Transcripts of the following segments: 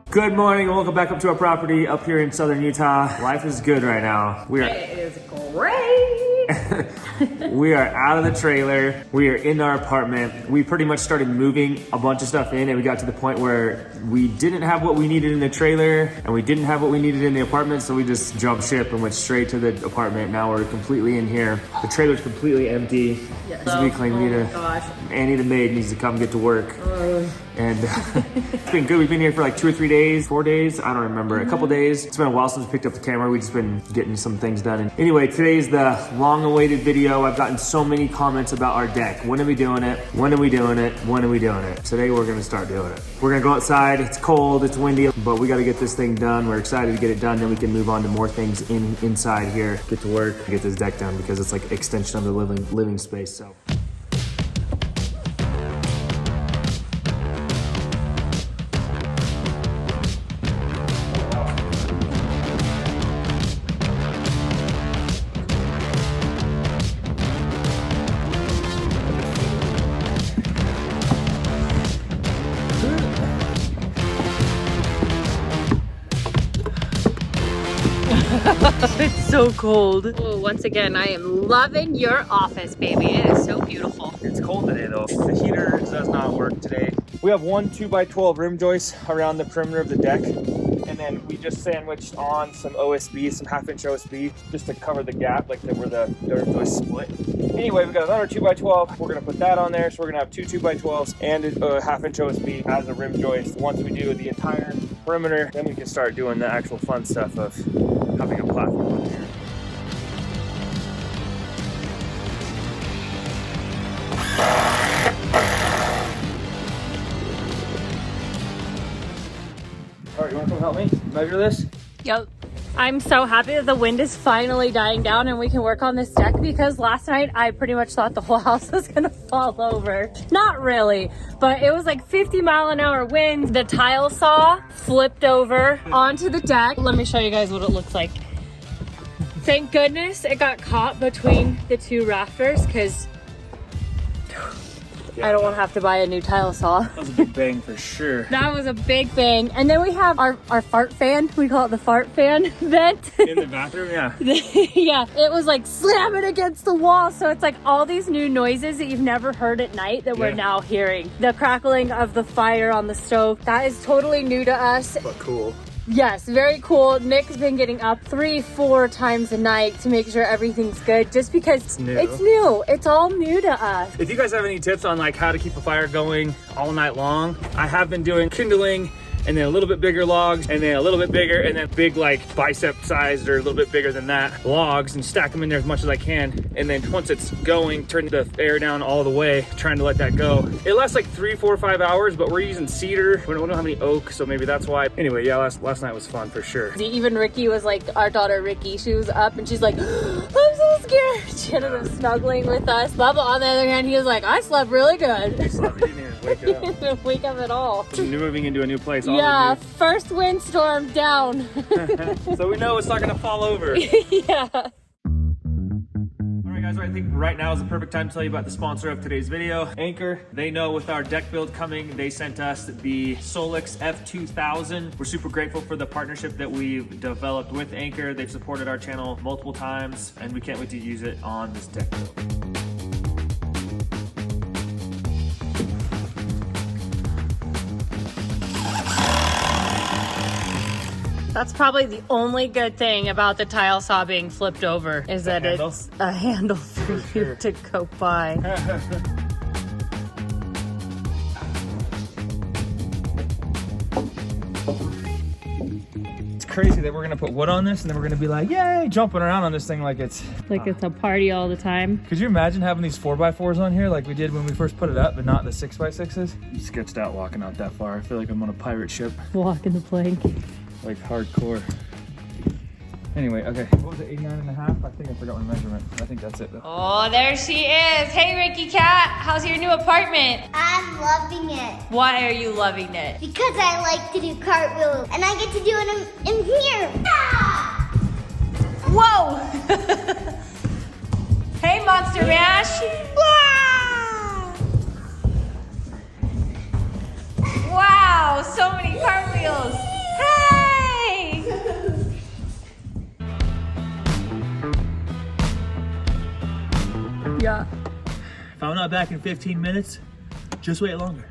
Good morning and welcome back up to our property up here in southern Utah. Life is good right now. It is great. We are out of the trailer. We are in our apartment. We pretty much started moving a bunch of stuff in and we got to the point where we didn't have what we needed in the trailer and we didn't have what we needed in the apartment, so we just jumped ship and went straight to the apartment. Now we're completely in here. The trailer's completely empty. Yes. Needs to be clean. Annie the maid needs to come get to work. And it's been good. We've been here for like 2 or 3 days, 4 days, I don't remember, a couple days. It's been a while since we picked up the camera. We've just been getting some things done. And anyway, today's the long-awaited video. I've gotten so many comments about our deck. When are we doing it? When are we doing it? When are we doing it? Today we're gonna start doing it. We're gonna go outside. It's cold, it's windy, but we gotta get this thing done. We're excited to get it done. Then we can move on to more things inside here. Get to work, get this deck done because it's like extension of the living space. So. It's so cold. Oh, once again, I am loving your office, baby. It is so beautiful. It's cold today though. The heater does not work today. We have one 2x12 rim joist around the perimeter of the deck. And then we just sandwiched on some OSB, some 1/2-inch OSB, just to cover the gap, like where the rim joist split. Anyway, we got another 2x12. We're gonna put that on there. So we're gonna have two 2x12s and a 1/2-inch OSB as a rim joist. Once we do the entire perimeter, then we can start doing the actual fun stuff of having a platform on here. All right, you wanna come help me measure this? Yep. I'm so happy that the wind is finally dying down and we can work on this deck, because last night I pretty much thought the whole house was gonna fall over. Not really, but it was like 50-mile-an-hour winds. The tile saw flipped over onto the deck. Let me show you guys what it looks like. Thank goodness it got caught between the two rafters, because I don't want to have to buy a new tile saw. That was a big bang for sure. That was a big bang. And then we have our fart fan. We call it the fart fan vent. In the bathroom, yeah. Yeah, it was like slamming against the wall. So it's like all these new noises that you've never heard at night that we're now hearing. The crackling of the fire on the stove. That is totally new to us. But cool. Yes, very cool. Nick's been getting up 3-4 times a night to make sure everything's good, just because it's new. It's all new to us. If you guys have any tips on like how to keep a fire going all night long, I have been doing kindling and then a little bit bigger logs and then a little bit bigger and then big like bicep sized or a little bit bigger than that logs, and stack them in there as much as I can. And then once it's going, turn the air down all the way, trying to let that go. It lasts like 3, 4, 5 hours, but we're using cedar. We don't have any oak, so maybe that's why. Anyway, yeah, last night was fun for sure. Even Ricky was like, our daughter Ricky, she was up and she's like, I'm so scared. She ended up snuggling with us. Bubba, on the other hand, he was like, I slept really good. He slept, he didn't even wake up. He didn't wake up at all. We're moving into a new place. Yeah, first windstorm down. So we know it's not gonna fall over. Yeah. Alright guys, I think right now is the perfect time to tell you about the sponsor of today's video, Anker. They know with our deck build coming, they sent us the Solix F2000. We're super grateful for the partnership that we've developed with Anker. They've supported our channel multiple times and we can't wait to use it on this deck build. That's probably the only good thing about the tile saw being flipped over, is that it's a handle for you to go by. It's crazy that we're gonna put wood on this and then we're gonna be like, yay, jumping around on this thing like it's a party all the time. Could you imagine having these 4x4s on here like we did when we first put it up, but not the 6x6s? I'm sketched out walking out that far. I feel like I'm on a pirate ship. Walking the plank. Like hardcore. Anyway, okay, what was it, 89.5? I think I forgot my measurement. I think that's it though. Oh, there she is. Hey, Ricky Cat, how's your new apartment? I'm loving it. Why are you loving it? Because I like to do cartwheels, and I get to do it in here. Ah! Whoa! Hey, Monster Mash. Wow, so many cartwheels. Yeah. If I'm not back in 15 minutes, just wait longer.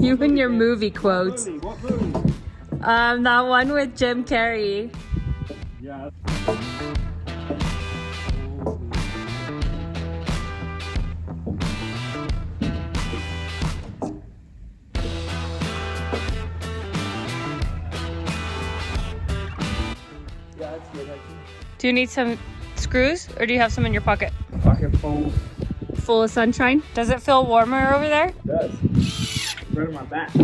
You and your movie quotes. What movie? That one with Jim Carrey. Yeah. Do you need some screws or do you have some in your pocket? Pocket full. Full of sunshine? Does it feel warmer over there? It does. Right on my back.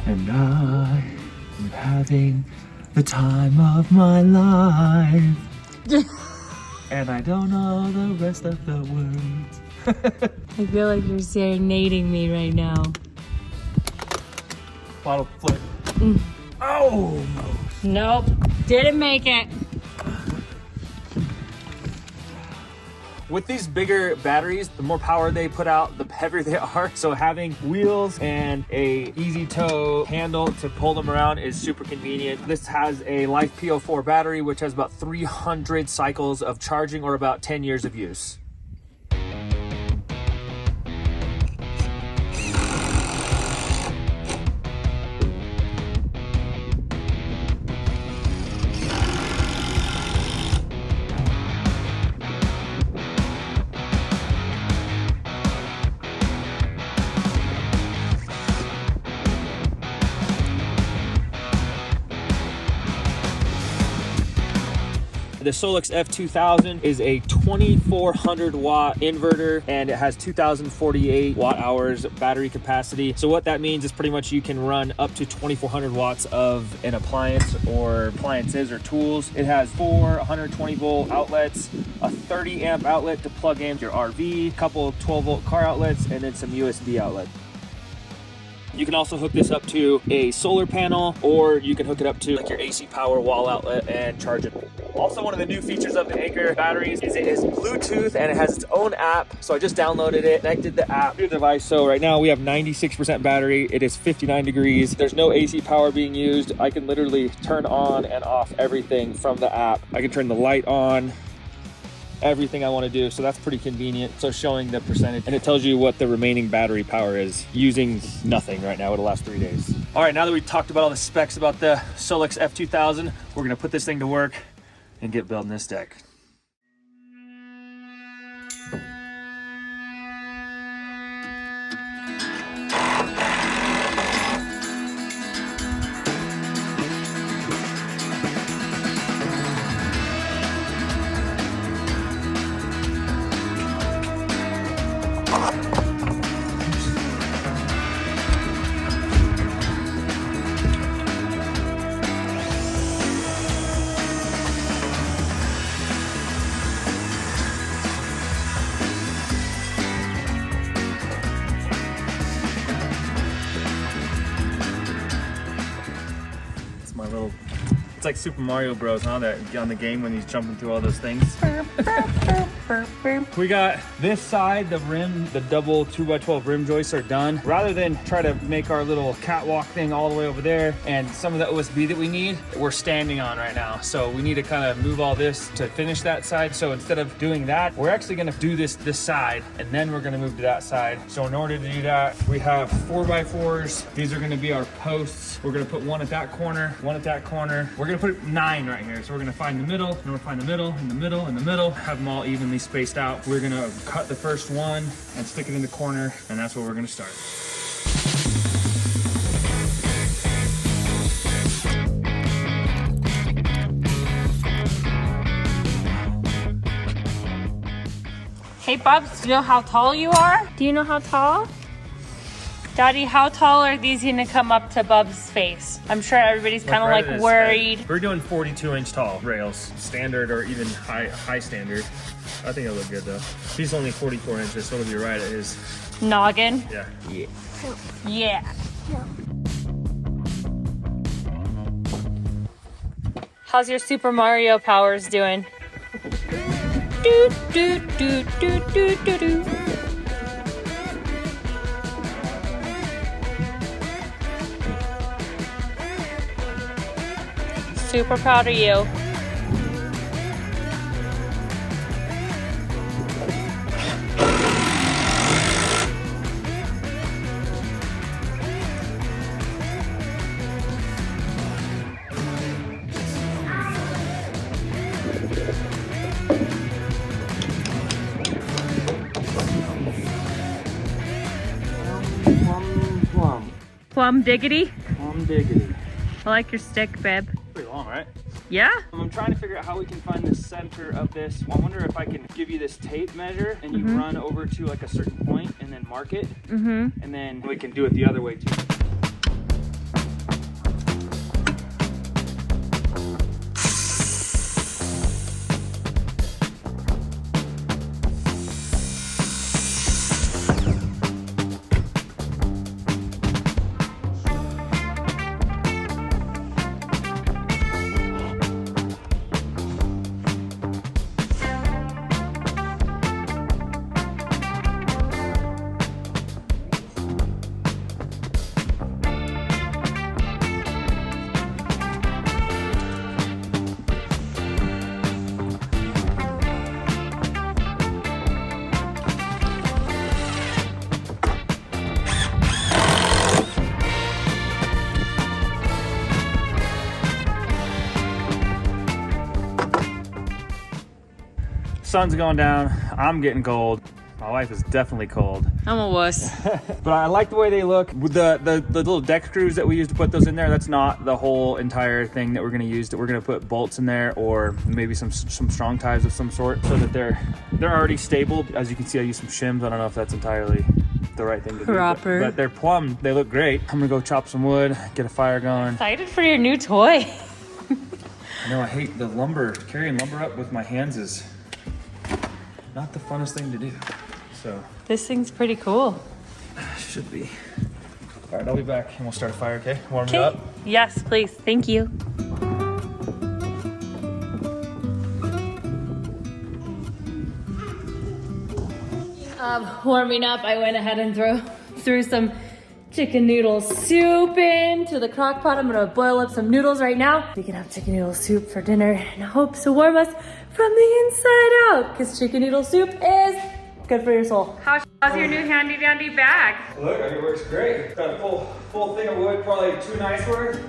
And I am having the time of my life. And I don't know the rest of the words. I feel like you're serenading me right now. Bottle flip. Oh, no. Nope, didn't make it. With these bigger batteries, the more power they put out, the heavier they are. So having wheels and a easy tow handle to pull them around is super convenient. This has a Life P04 battery, which has about 300 cycles of charging or about 10 years of use. The Solix F2000 is a 2400 watt inverter and it has 2048 watt hours battery capacity. So what that means is pretty much you can run up to 2400 watts of an appliance or appliances or tools. It has 4 120 volt outlets, a 30 amp outlet to plug in your RV, a couple of 12 volt car outlets, and then some USB outlets. You can also hook this up to a solar panel, or you can hook it up to like your AC power wall outlet and charge it. Also, one of the new features of the Anker batteries is it is Bluetooth and it has its own app. So I just downloaded it, connected the app to the device. So right now we have 96% battery. It is 59 degrees. There's no AC power being used. I can literally turn on and off everything from the app. I can turn the light on, everything I want to do. So that's pretty convenient. So showing the percentage, and it tells you what the remaining battery power is using nothing right now. It'll last 3 days. All right, now that we've talked about all the specs about the Solix F2000, we're gonna put this thing to work and get building this deck. It's like Super Mario Bros, huh? That on the game when he's jumping through all those things. We got this side, the rim, the double 2x12 rim joists are done. Rather than try to make our little catwalk thing all the way over there and some of the OSB that we need, we're standing on right now. So we need to kind of move all this to finish that side. So instead of doing that, we're actually gonna do this side and then we're gonna move to that side. So in order to do that, we have 4x4s. These are gonna be our posts. We're gonna put one at that corner, one at that corner. We're gonna put 9 right here. So we're gonna find the middle, and we're gonna find the middle, and the middle, and the middle, have them all evenly spaced out. We're gonna cut the first one and stick it in the corner, and that's where we're gonna start. Hey Bubs, do you know how tall you are? Do you know how tall? Daddy, how tall are these gonna come up to Bub's face? I'm sure everybody's kind of like worried. We're doing 42-inch tall rails, standard or even high standard. I think it'll look good though. He's only 44 inches, so it'll be right at his noggin. Yeah. Yeah. How's your Super Mario powers doing? Do do do do do do do. Super proud of you. Plum diggity. Plum diggity. I like your stick, babe. Pretty long, right? Yeah? I'm trying to figure out how we can find the center of this. I wonder if I can give you this tape measure and you run over to like a certain point and then mark it. And then we can do it the other way too. Sun's going down. I'm getting cold. My wife is definitely cold. I'm a wuss. But I like the way they look. With the little deck screws that we use to put those in there, that's not the whole entire thing that we're gonna use. That we're gonna put bolts in there or maybe some strong ties of some sort so that they're already stable. As you can see, I use some shims. I don't know if that's entirely the right thing to do. Proper. But they're plumb. They look great. I'm gonna go chop some wood, get a fire going. Excited for your new toy. I know I hate the lumber. Carrying lumber up with my hands is not the funnest thing to do. So This thing's pretty cool. should be. All right, I'll be back and we'll start a fire, okay? Warm it up. Yes, please. Thank you. Warming up, I went ahead and threw some chicken noodle soup into the crock pot. I'm gonna boil up some noodles right now. We can have chicken noodle soup for dinner and hopes to warm us from the inside out, because chicken noodle soup is good for your soul. How's your new handy dandy bag? Look, it works great. It's got a full thing of wood, probably 2 nights worth.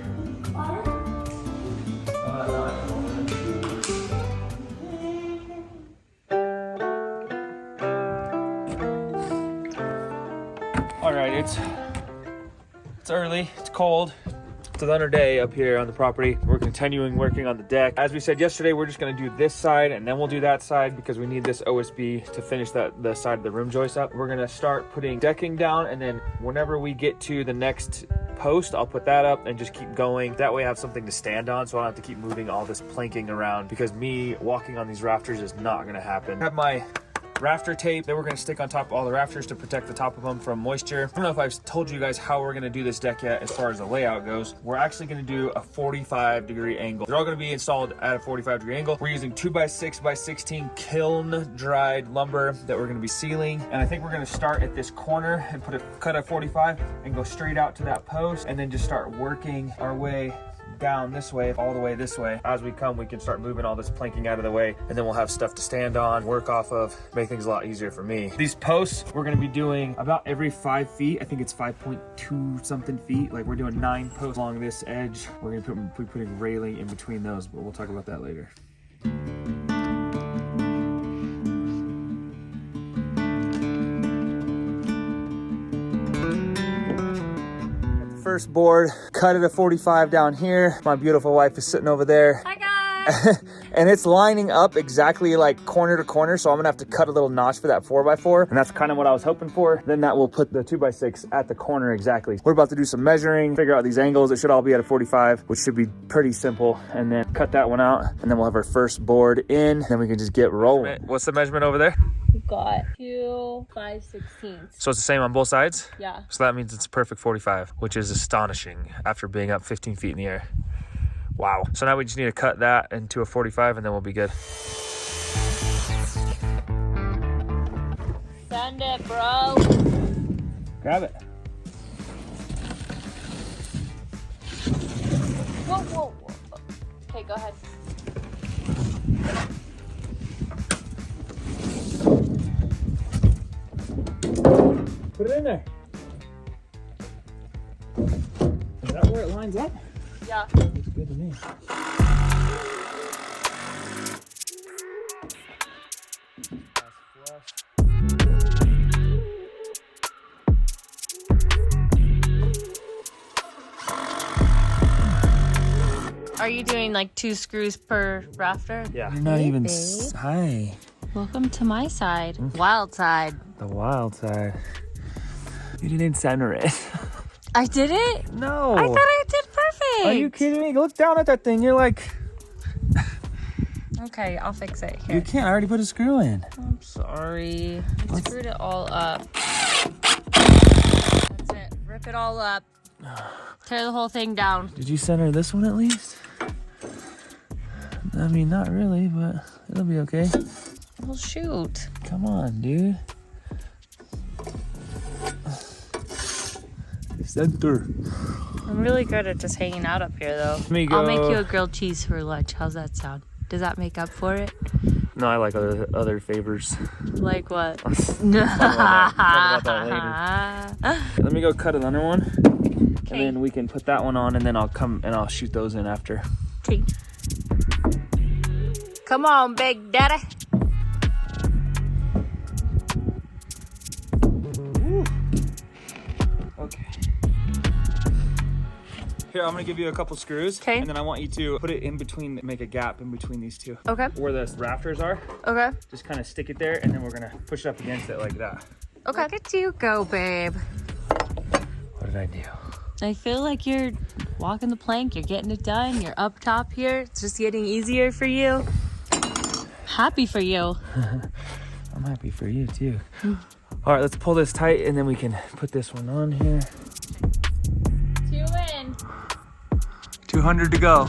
All right, it's early, it's cold. It's another day up here on the property. We're continuing working on the deck. As we said yesterday, we're just gonna do this side and then we'll do that side because we need this OSB to finish the side of the rim joist up. We're gonna start putting decking down, and then whenever we get to the next post, I'll put that up and just keep going. That way I have something to stand on so I don't have to keep moving all this planking around, because me walking on these rafters is not gonna happen. I have my rafter tape that we're going to stick on top of all the rafters to protect the top of them from moisture. I don't know if I've told you guys how we're going to do this deck yet as far as the layout goes. We're actually going to do a 45-degree angle. They're all going to be installed at a 45-degree angle. We're using 2x6x16 kiln dried lumber that we're going to be sealing, and I think we're going to start at this corner and cut a 45 and go straight out to that post, and then just start working our way down this way, all the way this way. As we come, we can start moving all this planking out of the way, and then we'll have stuff to stand on, work off of, make things a lot easier for me. These posts, we're gonna be doing about every 5 feet. I think it's 5.2 something feet. Like, we're doing 9 posts along this edge. We're gonna be putting railing in between those, but we'll talk about that later. First board, cut at a 45 down here. My beautiful wife is sitting over there. Hi guys. And it's lining up exactly like corner to corner, so I'm gonna have to cut a little notch for that 4x4, and that's kind of what I was hoping for. Then that will put the 2x6 at the corner exactly. We're about to do some measuring, figure out these angles. It should all be at a 45, which should be pretty simple, and then cut that one out, and then we'll have our first board in, then we can just get rolling. What's the measurement over there? We've got 2 5/16. So it's the same on both sides? Yeah. So that means it's a perfect 45, which is astonishing after being up 15 feet in the air. Wow. So now we just need to cut that into a 45 and then we'll be good. Send it, bro. Grab it. Whoa, whoa, whoa. Okay, go ahead. Put it in there. Is that where it lines up? Yeah. Looks good to me. you doing like 2 screws per rafter? Yeah. You're not even. babe. Hi. Welcome to my side. Wild side. The wild side. You didn't center it. I did it? No. I thought I did perfect. Are you kidding me? Look down at that thing. You're like, Okay, I'll fix it you here. can't. I already put a screw in. I'm sorry. I screwed it all up. That's it. Rip it all up. Tear the whole thing down. Did you center this one at least? I mean, not really, but it'll be okay. Well, shoot. Come on, dude. Center. I'm really good at just hanging out up here, though. Let me I'll go. make you a grilled cheese for lunch. How's that sound? Does that make up for it? No, I like other favors. Like what? Talk about that later. Let me go cut another one, and then we can put that one on, and then I'll come and I'll shoot those in after. Okay. Come on, Big Daddy. Okay. Here, I'm gonna give you a couple screws. 'Kay. And then I want you to put it in between, make a gap in between these two. Okay. Where the rafters are, Okay. just kind of stick it there, and then we're gonna push it up against it like that. Okay. Look at you go, babe. What did I do? I feel like you're walking the plank. You're getting it done. You're up top here. It's just getting easier for you. Happy for you. I'm happy for you too. All right, let's pull this tight, and then we can put this one on here. 2 in. 200 to go.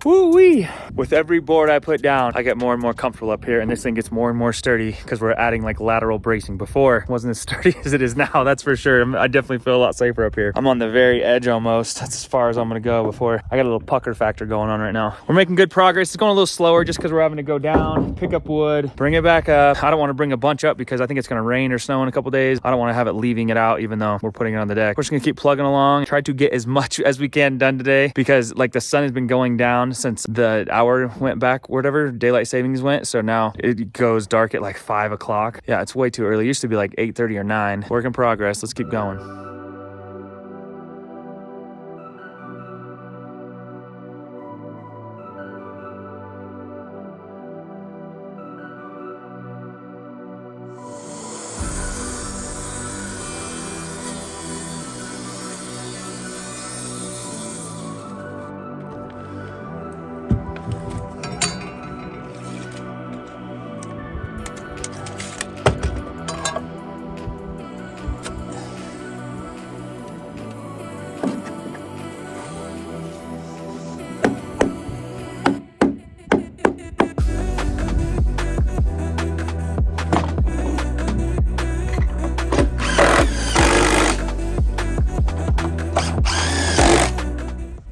Woo-wee! With every board I put down, I get more and more comfortable up here, and this thing gets more and more sturdy because we're adding like lateral bracing. Before, it wasn't as sturdy as it is now, that's for sure. I definitely feel a lot safer up here. I'm on the very edge almost. That's as far as I'm gonna go before I got a little pucker factor going on right now. We're making good progress. It's going a little slower just because we're having to go down, pick up wood, bring it back up. I don't want to bring a bunch up because I think it's gonna rain or snow in a couple days. I don't want to have it leaving it out even though we're putting it on the deck. We're just gonna keep plugging along, try to get as much as we can done today because like the sun has been going down since the hour went back, whatever daylight savings went. So now it goes dark at like 5 o'clock. Yeah, it's way too early. It used to be like 8:30 or 9. Work in progress. Let's keep going.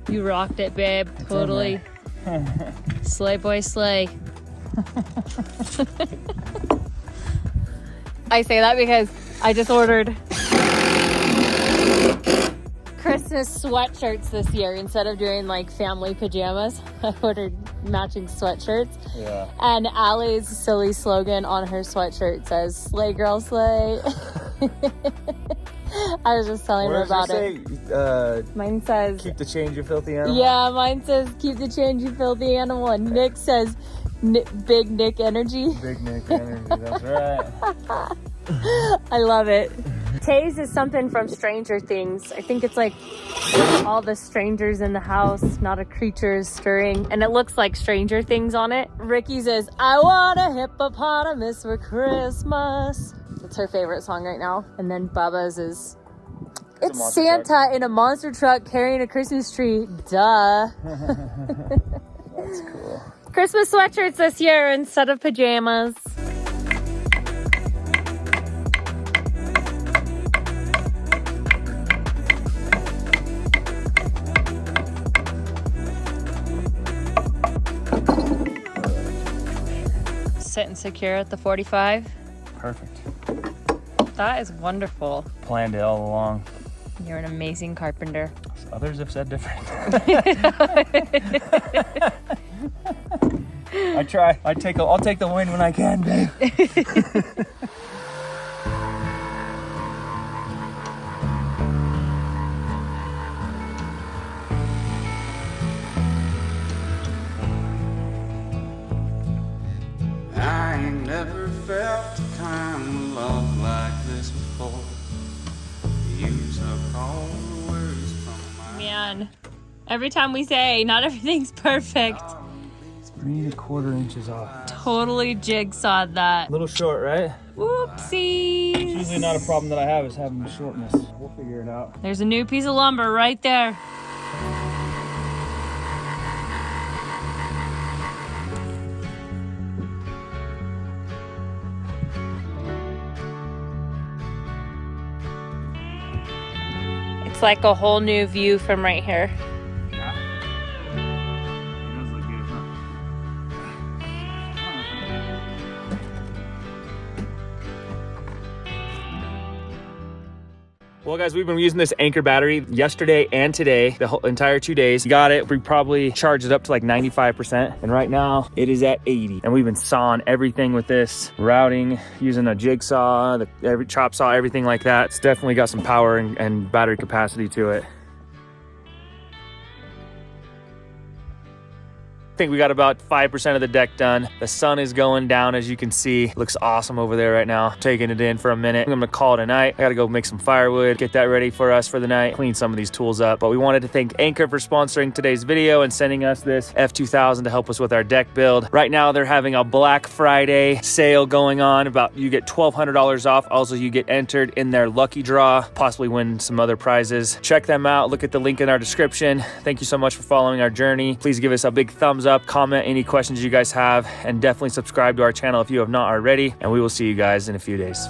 You rocked it, babe. Totally. Slay boy, slay. I say that because I just ordered Christmas sweatshirts this year instead of doing like family pajamas. I ordered matching sweatshirts. Yeah. And Allie's silly slogan on her sweatshirt says, "Slay girl, slay." I was just telling her about it. Mine says, Keep the change, you filthy animal. yeah, mine says, "Keep the change, you filthy animal." And Nick says, "Big Nick energy." Big Nick energy, that's right. I love it. Taze is something from Stranger Things. I think it's like all the strangers in the house, not a creature is stirring. And it looks like Stranger Things on it. Ricky says, "I want a hippopotamus for Christmas." It's her favorite song right now. And then Bubba's is, "It's monster Santa in a monster truck carrying a Christmas tree." Duh. That's cool. Christmas sweatshirts this year instead of pajamas. Sitting secure at the 45. Perfect. That is wonderful. Planned it all along. You're an amazing carpenter. Others have said different. I I try. I'll take the win when I can, babe. I ain't never felt the kind of love like this before. You took all the words from my Man, every time we say not everything's perfect. 3 1/4 inches off. Totally jigsawed that. A little short, right? Whoopsies. It's usually not a problem that I have is having the shortness. We'll figure it out. There's a new piece of lumber right there. It's like a whole new view from right here. Yeah. It does look good, huh? Well, guys, we've been using this Anker battery yesterday and today, the whole entire 2 days. Got it. We probably charged it up to like 95%. And right now it is at 80. And we've been sawing everything with this, routing, using a jigsaw, every chop saw, everything like that. It's definitely got some power and battery capacity to it. I think we got about 5% of the deck done. The sun is going down, as you can see. Looks awesome over there right now. Taking it in for a minute. I'm gonna call it a night. I gotta go make some firewood, get that ready for us for the night, clean some of these tools up. But we wanted to thank Anker for sponsoring today's video and sending us this F2000 to help us with our deck build. Right now they're having a Black Friday sale going on. You get $1,200 off. Also, you get entered in their lucky draw, possibly win some other prizes. Check them out. Look at the link in our description. Thank you so much for following our journey. Please give us a big thumbs up, comment any questions you guys have, and definitely subscribe to our channel if you have not already, and we will see you guys in a few days.